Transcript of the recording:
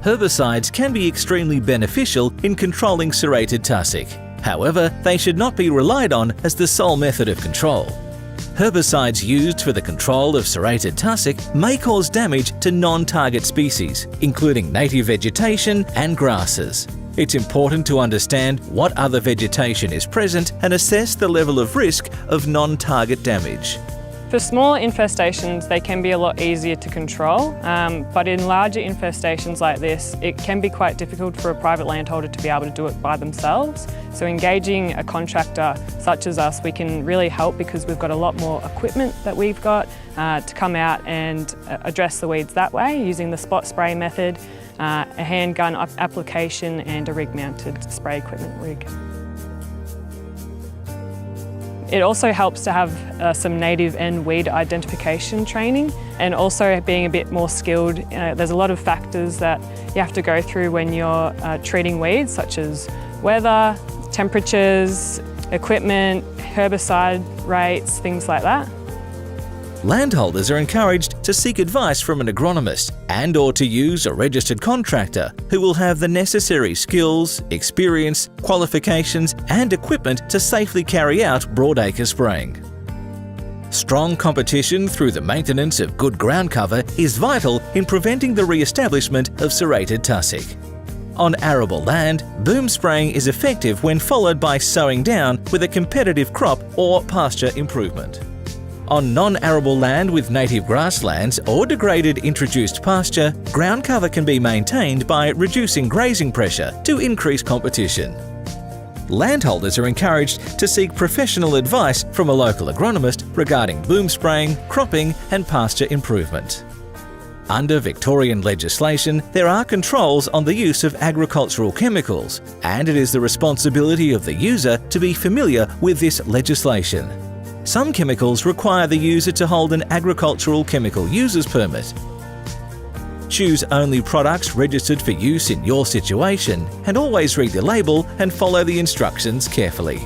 Herbicides can be extremely beneficial in controlling serrated tussock. However, they should not be relied on as the sole method of control. Herbicides used for the control of serrated tussock may cause damage to non-target species, including native vegetation and grasses. It's important to understand what other vegetation is present and assess the level of risk of non-target damage. For smaller infestations, they can be a lot easier to control, but in larger infestations like this, it can be quite difficult for a private landholder to be able to do it by themselves. So engaging a contractor such as us, we can really help because we've got a lot more equipment that we've got to come out and address the weeds that way, using the spot spray method, a handgun application and a rig-mounted spray equipment rig. It also helps to have some native and weed identification training, and also being a bit more skilled. There's a lot of factors that you have to go through when you're treating weeds, such as weather, temperatures, equipment, herbicide rates, things like that. Landholders are encouraged to seek advice from an agronomist and/or to use a registered contractor who will have the necessary skills, experience, qualifications and equipment to safely carry out broadacre spraying. Strong competition through the maintenance of good ground cover is vital in preventing the re-establishment of serrated tussock. On arable land, boom spraying is effective when followed by sowing down with a competitive crop or pasture improvement. On non-arable land with native grasslands or degraded introduced pasture, ground cover can be maintained by reducing grazing pressure to increase competition. Landholders are encouraged to seek professional advice from a local agronomist regarding boom spraying, cropping and pasture improvement. Under Victorian legislation, there are controls on the use of agricultural chemicals, and it is the responsibility of the user to be familiar with this legislation. Some chemicals require the user to hold an agricultural chemical user's permit. Choose only products registered for use in your situation, and always read the label and follow the instructions carefully.